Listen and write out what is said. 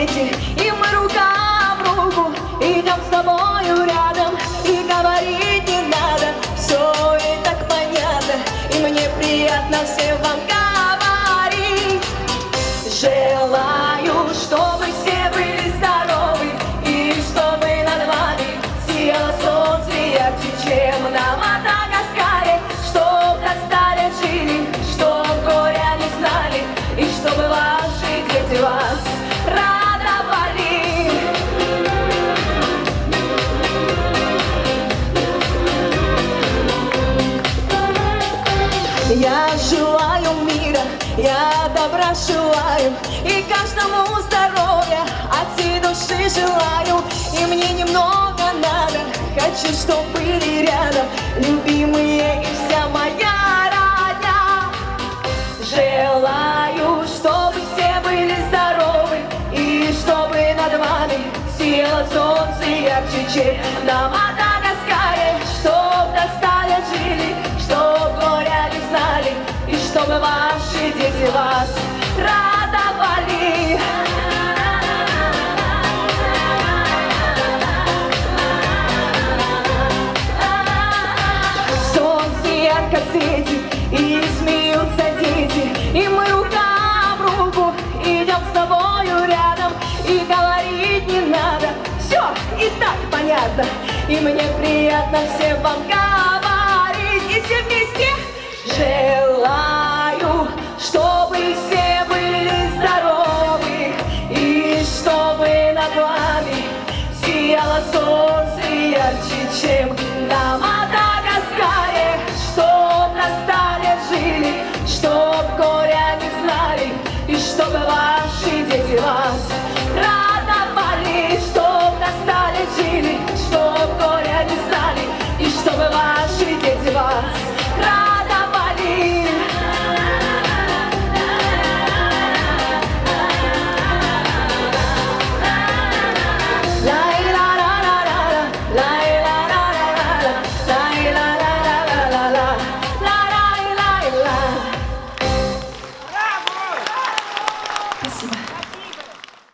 дети, и мы рука в руку идем с тобою рядом, и говорить не надо, все и так понятно, и мне приятно всем вам говорить. Желаю, чтобы все были здоровы, и чтобы над вами сияло солнце ярче, чем на Мадагаскаре, чтоб до ста лет жили, чтоб горя не знали, и чтобы ваши дети вас радовали. Я желаю мира, я добра желаю, и каждому здоровья от всей души желаю. И мне немного надо, хочу, чтоб были рядом любимые и вся моя родня. Желаю, чтобы все были здоровы, и чтобы над вами сияло солнце ярче, чем на Мадагаскаре, чтоб до ста лет жили, чтоб горя не знали, и чтобы ваши дети вас радовали. Солнце ярко светит, и смеются дети, и мы рука в руку идем с тобою рядом, и говорить не надо, все и так понятно, и мне приятно всем вам говорить. И все вместе желаю, чтобы все были здоровы, и чтобы над вами сияло солнце ярче, чем на Мадагаскаре, чтоб на ста лет жили, чтоб горя не знали, и чтобы ваши дети вас